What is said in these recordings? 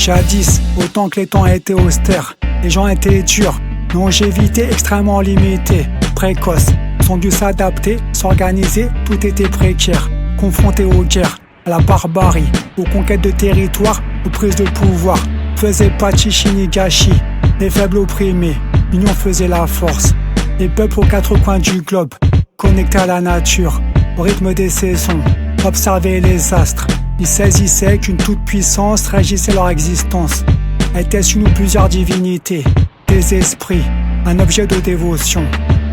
Jadis, autant que les temps étaient austères, les gens étaient durs, longévité extrêmement limitée, précoce, sont dû s'adapter, s'organiser, tout était précaire, confrontés aux guerres, à la barbarie, aux conquêtes de territoire, aux prises de pouvoir, faisait pas de chichi ni gâchis, les faibles opprimés, l'union faisait la force, les peuples aux quatre coins du globe, connectés à la nature, au rythme des saisons, observaient les astres, ils saisissaient qu'une toute-puissance régissait leur existence. Était-ce une ou plusieurs divinités, des esprits, un objet de dévotion?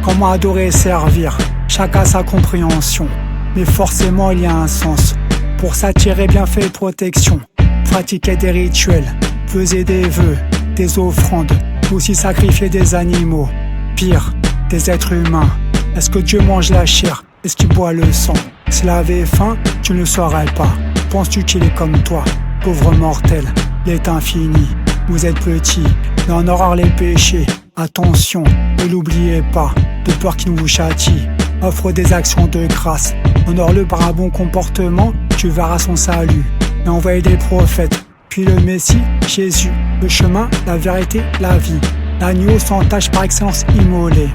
Comment adorer et servir? Chacun a sa compréhension, mais forcément il y a un sens. Pour s'attirer bienfaits et protection, pratiquer des rituels, faisait des vœux, des offrandes, aussi sacrifier des animaux. Pire, des êtres humains. Est-ce que Dieu mange la chair? Est-ce qu'il boit le sang? S'il avait faim, tu ne le saurais pas. Penses-tu qu'il est comme toi? Pauvre mortel, il est infini. Vous êtes petit, mais en horreur les péchés. Attention, ne l'oubliez pas, de peur qu'il vous châtie. Offre des actions de grâce. Honore-le par un bon comportement, tu verras son salut. Et envoyez des prophètes, puis le Messie, Jésus, le chemin, la vérité, la vie. L'agneau sans tache par excellence immolé.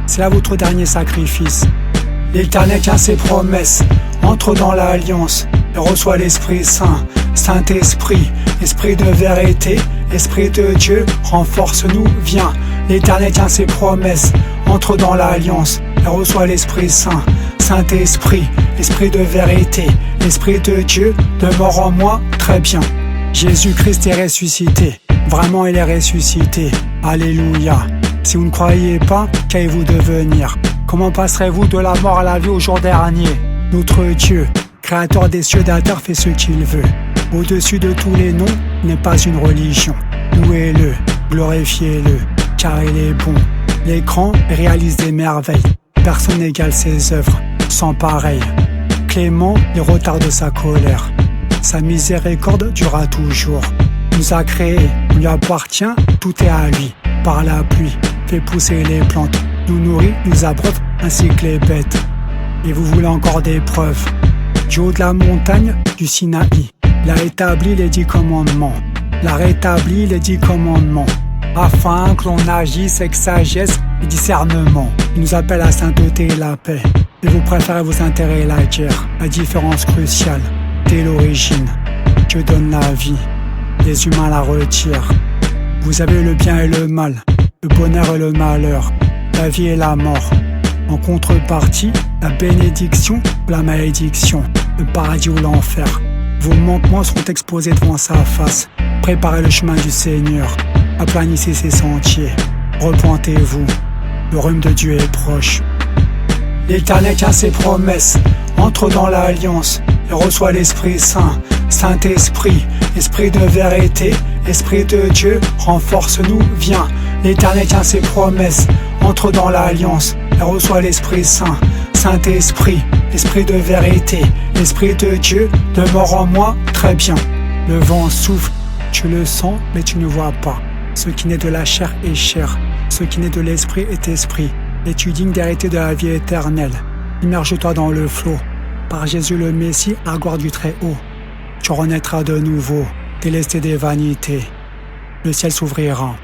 C'est là votre dernier sacrifice. L'Éternel tient ses promesses, entre dans l'alliance et reçoit l'Esprit Saint. Saint-Esprit, Esprit de vérité, Esprit de Dieu, renforce-nous, viens. L'Éternel tient ses promesses, entre dans l'alliance et reçoit l'Esprit Saint. Saint-Esprit, Esprit de vérité, Esprit de Dieu, demeure en moi, très bien. Jésus-Christ est ressuscité, vraiment il est ressuscité, alléluia. Si vous ne croyez pas, qu'allez-vous devenir? Comment passerez-vous de la mort à la vie au jour dernier? Notre Dieu, créateur des cieux et de la terre, fait ce qu'il veut. Au-dessus de tous les noms, n'est pas une religion. Louez-le, glorifiez-le, car il est bon. L'écran réalise des merveilles. Personne n'égale ses œuvres, sans pareil. Clément, les retards de sa colère. Sa miséricorde durera toujours. Il nous a créés, il lui appartient, tout est à lui. Par la pluie, fait pousser les plantes, nous nourrit, nous abreuve, ainsi que les bêtes. Et vous voulez encore des preuves? Du haut de la montagne, du Sinaï, il a établi les 10 commandements. Il a rétabli les 10 commandements, afin que l'on agisse avec sagesse et discernement. Il nous appelle à la sainteté et la paix. Et vous préférez vos intérêts et la guerre. La différence cruciale, dès l'origine, Dieu donne la vie, les humains la retirent. Vous avez le bien et le mal, le bonheur et le malheur, la vie et la mort. En contrepartie, la bénédiction ou la malédiction, le paradis ou l'enfer. Vos manquements seront exposés devant sa face. Préparez le chemin du Seigneur, aplanissez ses sentiers. Repentez-vous, le royaume de Dieu est proche. L'Éternel tient ses promesses, entre dans l'alliance et reçoit l'Esprit Saint. Saint-Esprit, Esprit de vérité, Esprit de Dieu, renforce-nous, viens. L'Éternel tient ses promesses, entre dans l'alliance et reçoit l'Esprit Saint. Saint-Esprit, Esprit de vérité, Esprit de Dieu, demeure en moi, très bien. Le vent souffle, tu le sens, mais tu ne vois pas. Ce qui naît de la chair est chair, ce qui naît de l'esprit est esprit. Et tu dignes d'hériter de la vie éternelle. Immerge-toi dans le flot, par Jésus le Messie, à la gloire du Très-Haut. Tu renaîtras de nouveau, délesté des vanités. Le ciel s'ouvrira.